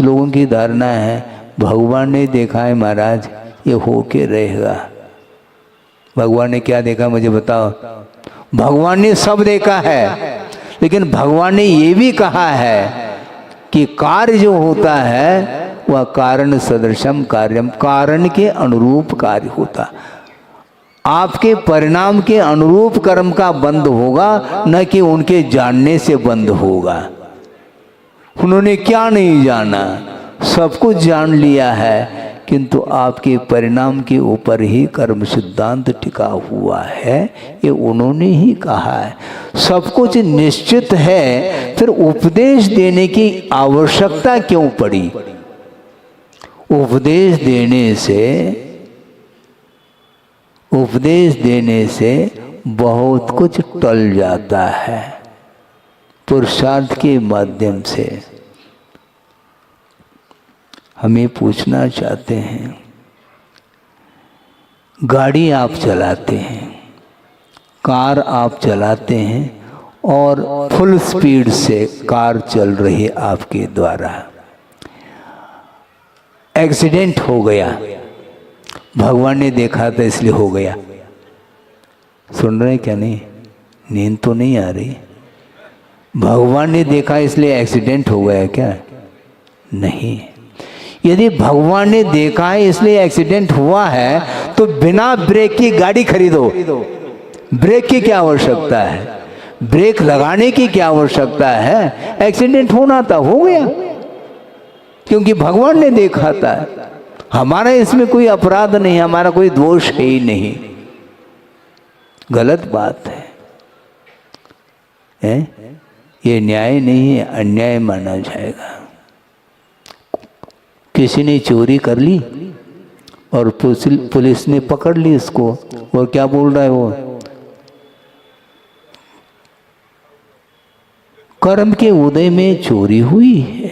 कुछ लोगों की धारणा है भगवान ने देखा है महाराज, ये होके रहेगा। भगवान ने क्या देखा मुझे बताओ? भगवान ने सब देखा है, लेकिन भगवान ने ये भी कहा है कि कार्य जो होता है वह कारण सदृशम कार्यम, कारण के अनुरूप कार्य होता। आपके परिणाम के अनुरूप कर्म का बंध होगा, न कि उनके जानने से बंध होगा। उन्होंने क्या नहीं जाना, सब कुछ जान लिया है, किंतु आपके परिणाम के ऊपर ही कर्म सिद्धांत टिका हुआ है, ये उन्होंने ही कहा है। सब कुछ निश्चित है, फिर उपदेश देने की आवश्यकता क्यों पड़ी? उपदेश देने से बहुत कुछ टल जाता है। पुरुषार्थ के माध्यम से हमें पूछना चाहते हैं, गाड़ी आप चलाते हैं, कार आप चलाते हैं और फुल स्पीड से कार चल रही है आपके द्वारा, एक्सीडेंट हो गया, भगवान ने देखा था इसलिए हो गया। सुन रहे क्या? नहीं, नींद तो नहीं आ रही। भगवान ने देखा इसलिए एक्सीडेंट हो गया क्या? नहीं। यदि भगवान ने देखा है इसलिए एक्सीडेंट हुआ है तो बिना ब्रेक की गाड़ी खरीदो। ब्रेक की क्या आवश्यकता है? ब्रेक लगाने की क्या आवश्यकता है? एक्सीडेंट होना था, हो गया, क्योंकि भगवान ने देखा था। हमारा इसमें कोई अपराध नहीं, हमारा कोई दोष है ही नहीं। गलत बात है? ये न्याय नहीं है, अन्याय माना जाएगा। किसी ने चोरी कर ली और पुलिस ने पकड़ ली इसको, और क्या बोल रहा है वो? कर्म के उदय में चोरी हुई है,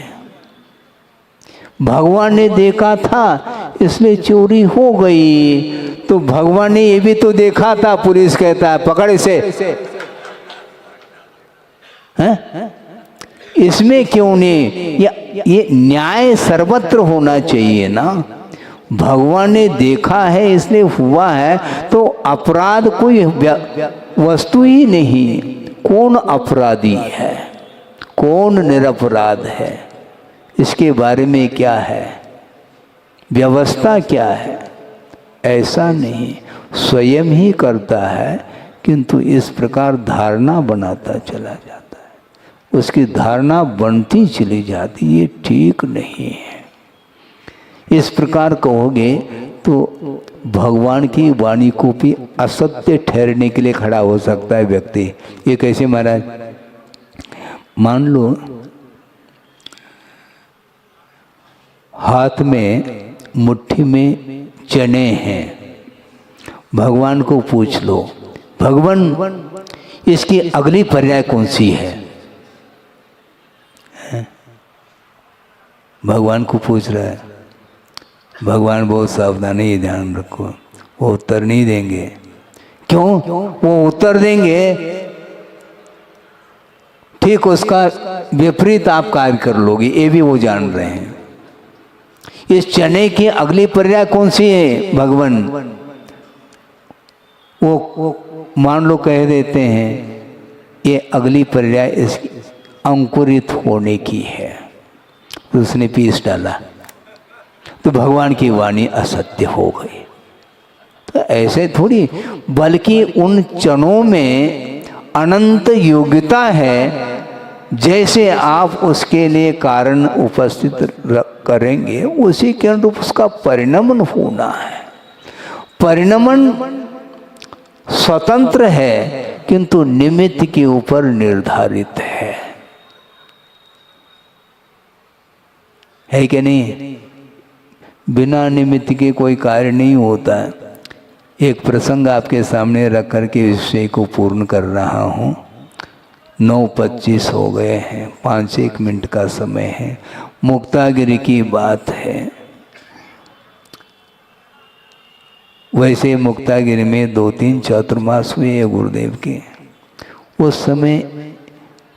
भगवान ने देखा था इसलिए चोरी हो गई। तो भगवान ने ये भी तो देखा था, पुलिस कहता है पकड़ इसे, हैं? इसमें क्यों नहीं? ये न्याय सर्वत्र होना चाहिए ना। भगवान ने देखा है इसलिए हुआ है, तो अपराध कोई वस्तु ही नहीं। कौन अपराधी है, कौन निरपराध है, इसके बारे में क्या है, व्यवस्था क्या है? ऐसा नहीं, स्वयं ही करता है, किंतु इस प्रकार धारणा बनाता चला जाता है, उसकी धारणा बनती चली जाती, ये ठीक नहीं है। इस प्रकार कहोगे तो भगवान की वाणी को भी असत्य ठहरने के लिए खड़ा हो सकता है व्यक्ति। ये कैसे महाराज? मान लो हाथ में मुट्ठी में चने हैं, भगवान को पूछ लो भगवान इसकी अगली पर्याय कौन सी है? भगवान को पूछ रहा है। भगवान बहुत सावधान है, ये ध्यान रखो, वो उत्तर नहीं देंगे। क्यों? वो उत्तर देंगे ठीक उसका विपरीत आप कार्य कर लोगे, ये भी वो जान रहे हैं। इस चने की अगली पर्याय कौन सी है? भगवान वो मान लो कह देते हैं ये अगली पर्याय इसकी अंकुरित होने की है, तो उसने पीस डाला, तो भगवान की वाणी असत्य हो गई। तो ऐसे थोड़ी, बल्कि उन चनों में अनंत योग्यता है। जैसे आप उसके लिए कारण उपस्थित करेंगे, उसी के अनुरूप उसका परिणमन होना है। परिणमन स्वतंत्र है, किंतु निमित्त के ऊपर निर्धारित है कि नहीं? बिना निमित्त के कोई कार्य नहीं होता है। एक प्रसंग आपके सामने रख करके विषय को पूर्ण कर रहा हूँ। 9:25 हो गए हैं, 5-1 मिनट का समय है। मुक्तागिरी की बात है। वैसे मुक्तागिरी में 2-3 चातुर्मास हुए गुरुदेव के। उस समय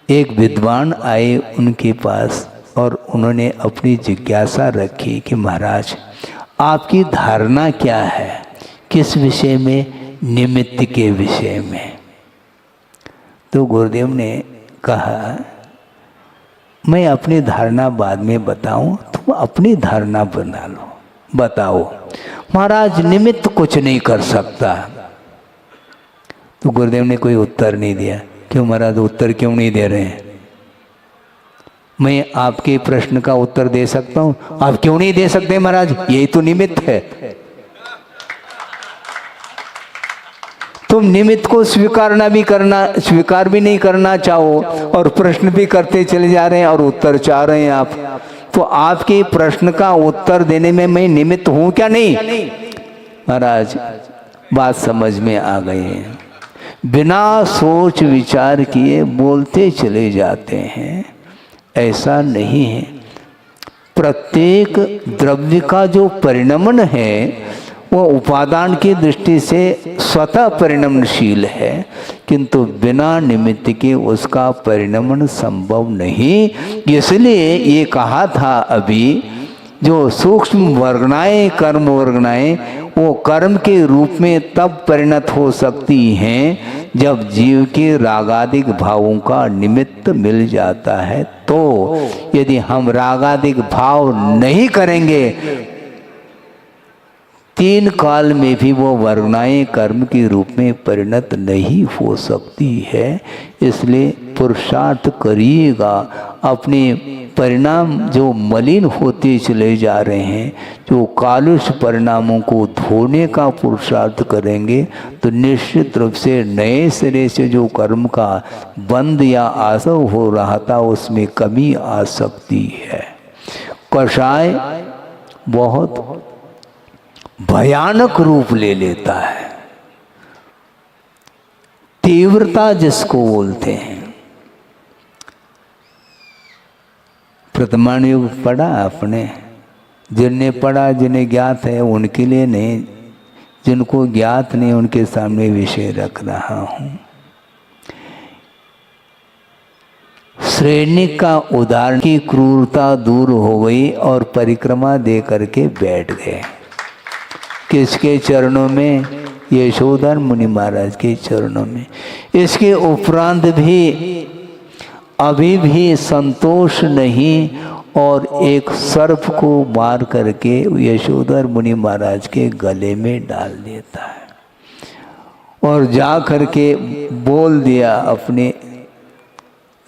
एक विद्वान आए उनके पास और उन्होंने अपनी जिज्ञासा रखी कि महाराज आपकी धारणा क्या है, किस विषय में, निमित्त के विषय में। तो गुरुदेव ने कहा मैं अपनी धारणा बाद में बताऊं, तुम अपनी धारणा बना लो, बताओ। महाराज निमित्त कुछ नहीं कर सकता। तो गुरुदेव ने कोई उत्तर नहीं दिया। क्यों महाराज, उत्तर क्यों नहीं दे रहे हैं? मैं आपके प्रश्न का उत्तर दे सकता हूं, आप क्यों नहीं दे सकते महाराज? यही तो निमित्त है। तुम निमित्त को स्वीकार भी नहीं करना चाहो और प्रश्न भी करते चले जा रहे हैं और उत्तर चाह रहे हैं आप। तो आपके प्रश्न का उत्तर देने में मैं निमित्त हूं क्या? नहीं महाराज, बात समझ में आ गई है। बिना सोच विचार किए बोलते चले जाते हैं, ऐसा नहीं है। प्रत्येक द्रव्य का जो परिणमन है वो उपादान की दृष्टि से स्वतः परिणमशील है, किंतु बिना निमित्त के उसका परिणमन संभव नहीं। इसलिए ये कहा था अभी, जो सूक्ष्म वर्गनाएं, कर्म वर्गनाएं, वो कर्म के रूप में तब परिणत हो सकती हैं जब जीव के रागादिक भावों का निमित्त मिल जाता है। तो यदि हम रागादिक भाव नहीं करेंगे, तीन काल में भी वो वर्गनाएं कर्म के रूप में परिणत नहीं हो सकती है। इसलिए पुरुषार्थ करिएगा, अपने परिणाम जो मलिन होते चले जा रहे हैं, जो कालुष परिणामों को धोने का पुरुषार्थ करेंगे तो निश्चित रूप से नए सिरे से जो कर्म का बंध या आसव हो रहा था उसमें कमी आ सकती है। कषाय बहुत भयानक रूप ले लेता है, तीव्रता जिसको बोलते हैं। प्रथमाण युग पढ़ा आपने? जिनने पढ़ा, जिन्हें ज्ञात है उनके लिए नहीं, जिनको ज्ञात नहीं उनके सामने विषय रख रहा हूं। श्रेणिक का उदाहरण की क्रूरता दूर हो गई और परिक्रमा दे करके बैठ गए। किसके चरणों में? यशोधर मुनि महाराज के चरणों में। इसके उपरांत भी अभी भी संतोष नहीं और एक सर्प को मार करके यशोधर मुनि महाराज के गले में डाल देता है और जा करके बोल दिया अपने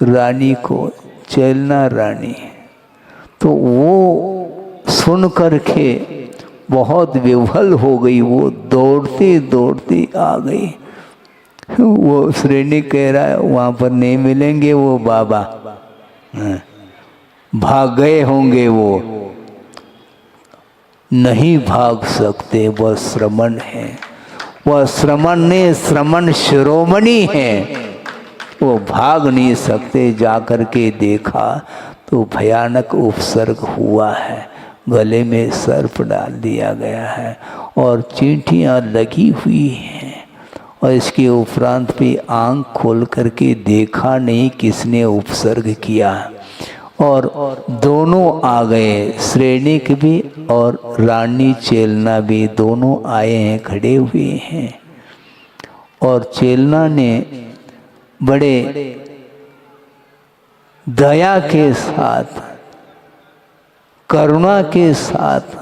रानी को, चलना रानी। तो वो सुन करके बहुत विह्वल हो गई, वो दौड़ती दौड़ती आ गई। वो श्रेणी कह रहा है वहाँ पर नहीं मिलेंगे वो बाबा, भाग गए होंगे, वो नहीं भाग सकते, वह श्रमण है, वह श्रमण ने श्रमण शिरोमणि है, वो भाग नहीं सकते। जाकर के देखा तो भयानक उपसर्ग हुआ है, गले में सर्प डाल दिया गया है और चींटियाँ लगी हुई हैं। और इसके उपरांत भी आंख खोल करके देखा नहीं किसने उपसर्ग किया। और दोनों आ गए, श्रेणिक भी और रानी चेलना भी, दोनों आए हैं, खड़े हुए हैं। और चेलना ने बड़े दया के साथ, करुणा के साथ,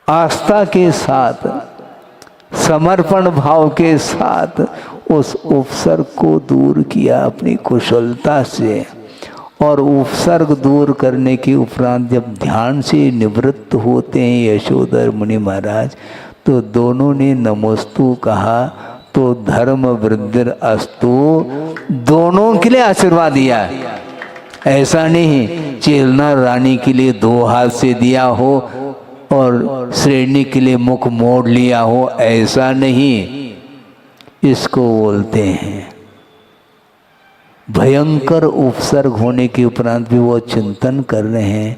आस्था के साथ, समर्पण भाव के साथ उस उपसर्ग को दूर किया अपनी कुशलता से। और उपसर्ग दूर करने के उपरांत जब ध्यान से निवृत्त होते हैं यशोधर मुनि महाराज, तो दोनों ने नमोस्तु कहा तो धर्म वृद्धिर अस्तु, दोनों के लिए आशीर्वाद दिया। ऐसा नहीं चेलना रानी के लिए दो हाथ से दिया हो और श्रेणी के लिए मुख मोड़ लिया हो, ऐसा नहीं। इसको बोलते हैं भयंकर उपसर्ग होने के उपरांत भी वो चिंतन कर रहे हैं,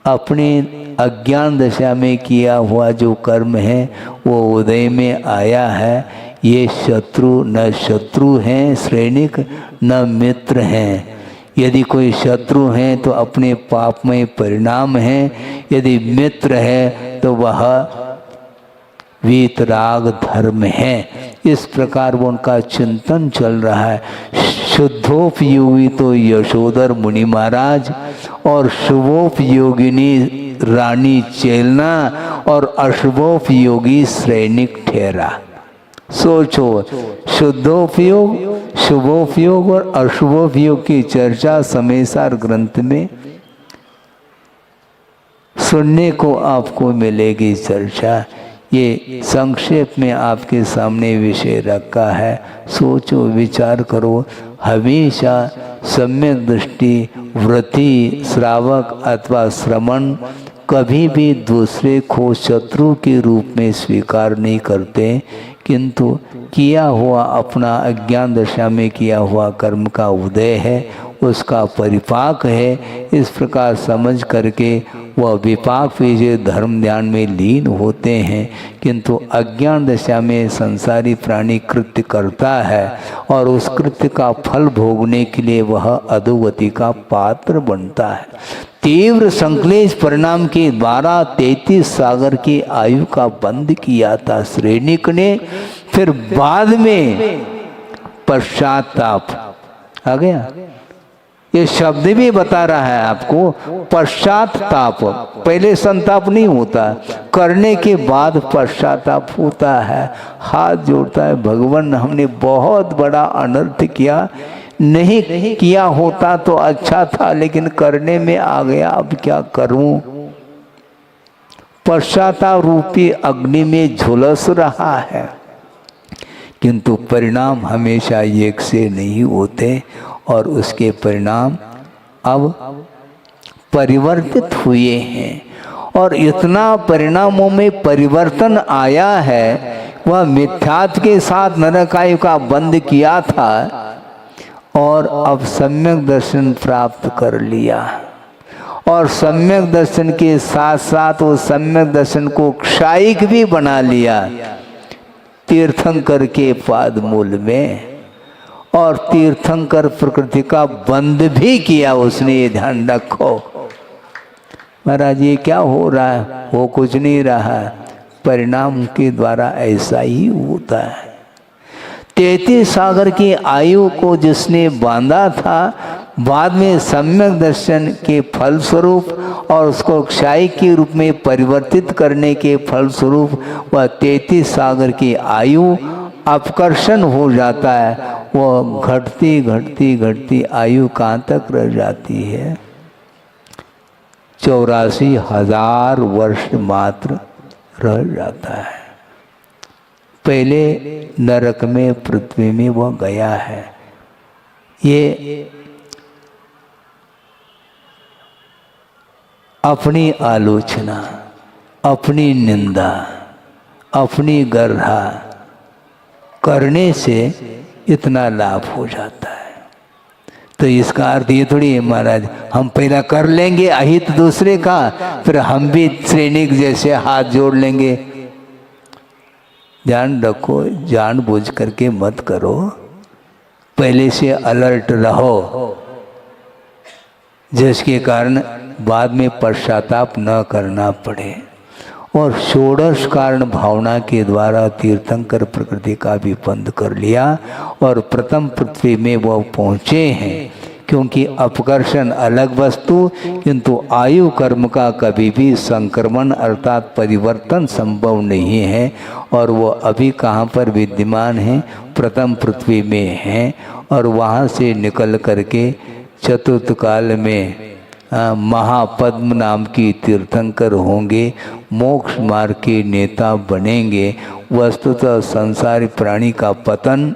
अपने अज्ञान दशा में किया हुआ जो कर्म है वो उदय में आया है। ये शत्रु न शत्रु हैं श्रेणिक, न मित्र हैं, यदि कोई शत्रु है तो अपने पापमय परिणाम है, यदि मित्र है तो वह वीतराग धर्म है। इस प्रकार वो उनका चिंतन चल रहा है। शुद्धोपयोगी तो यशोधर मुनि महाराज और शुभोपयोगिनी रानी चेलना और अशुभोपयोगी सैनिक ठहरा। सोचो, शुद्धोपयोग, शुभोपयोग और अशुभोपयोग की चर्चा समयसार ग्रंथ में सुनने को आपको मिलेगी चर्चा। ये संक्षेप में आपके सामने विषय रखा है। सोचो, विचार करो। हमेशा सम्यक दृष्टि, वृत्ति, श्रावक अथवा श्रवण कभी भी दूसरे को शत्रु के रूप में स्वीकार नहीं करते, किंतु किया हुआ अपना अज्ञान दशा में किया हुआ कर्म का उदय है, उसका परिपाक है। इस प्रकार समझ करके वह विपाक विजय धर्म ध्यान में लीन होते हैं, किंतु अज्ञान दशा में संसारी प्राणी कृत्य करता है और उस कृत्य का फल भोगने के लिए वह अधोगति का पात्र बनता है। तीव्र संक्लेश परिणाम के द्वारा 33 सागर की आयु का बंद किया था सैनिक ने। फिर बाद में पश्चाताप आ गया। ये शब्द भी बता रहा है आपको, पश्चाताप। पहले संताप नहीं होता, करने के बाद पश्चाताप होता है। हाथ जोड़ता है, भगवान हमने बहुत बड़ा अनर्थ किया, नहीं किया होता तो अच्छा था, लेकिन करने में आ गया, अब क्या करूं। पश्चाताप रूपी अग्नि में झुलस रहा है, किंतु परिणाम हमेशा एक से नहीं होते और उसके परिणाम अब परिवर्तित हुए हैं। और इतना परिणामों में परिवर्तन आया है, वह मिथ्यात्व के साथ नरकायु का बंद किया था और अब सम्यक दर्शन प्राप्त कर लिया। और सम्यक दर्शन के साथ साथ वो सम्यक दर्शन को क्षायिक भी बना लिया तीर्थंकर के पाद मूल में। और तीर्थंकर प्रकृति का बंद भी किया उसने, ये ध्यान रखो। महाराज ये क्या हो रहा है? वो कुछ नहीं रहा, परिणाम के द्वारा ऐसा ही होता है। 33 सागर की आयु को जिसने बांधा था, बाद में सम्यक दर्शन के फल स्वरूप और उसको क्षय के रूप में परिवर्तित करने के फल स्वरूप वह 33 सागर की आयु अपकर्षण हो जाता है। वो घटती घटती घटती आयु कहाँ तक रह जाती है? 84,000 वर्ष मात्र रह जाता है। पहले नरक में, पृथ्वी में वह गया है। ये अपनी आलोचना, अपनी निंदा, अपनी गर्हा करने से इतना लाभ हो जाता है। तो इसका अर्थ ये थोड़ी है महाराज हम पहला कर लेंगे अहित दूसरे का, फिर हम भी सैनिक जैसे हाथ जोड़ लेंगे। ध्यान रखो, जानबूझ करके मत करो, पहले से अलर्ट रहो, जिसके कारण बाद में पश्चाताप न करना पड़े। और षोडश कारण भावना के द्वारा तीर्थंकर प्रकृति का भी बंद कर लिया और प्रथम पृथ्वी में वह पहुँचे हैं। क्योंकि अपकर्षण अलग वस्तु, किंतु आयु कर्म का कभी भी संक्रमण अर्थात परिवर्तन संभव नहीं है। और वो अभी कहाँ पर विद्यमान है? प्रथम पृथ्वी में हैं। और वहाँ से निकल करके चतुर्थ काल में महापद्म नाम की तीर्थंकर होंगे, मोक्ष मार्ग के नेता बनेंगे। वस्तुतः संसारी प्राणी का पतन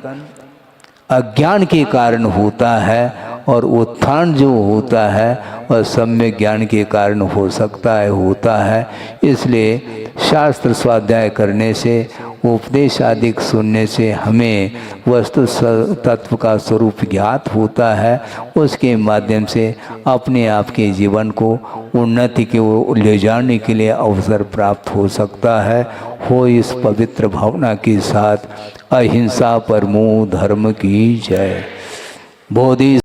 अज्ञान के कारण होता है और उत्थान जो होता है वह सम्यक ज्ञान के कारण हो सकता है, होता है। इसलिए शास्त्र स्वाध्याय करने से, उपदेश आदि सुनने से हमें वस्तु तत्व का स्वरूप ज्ञात होता है। उसके माध्यम से अपने आप के जीवन को उन्नति के ओर ले जाने के लिए अवसर प्राप्त हो सकता है। हो इस पवित्र भावना के साथ अहिंसा परमो धर्म की जय। बोधि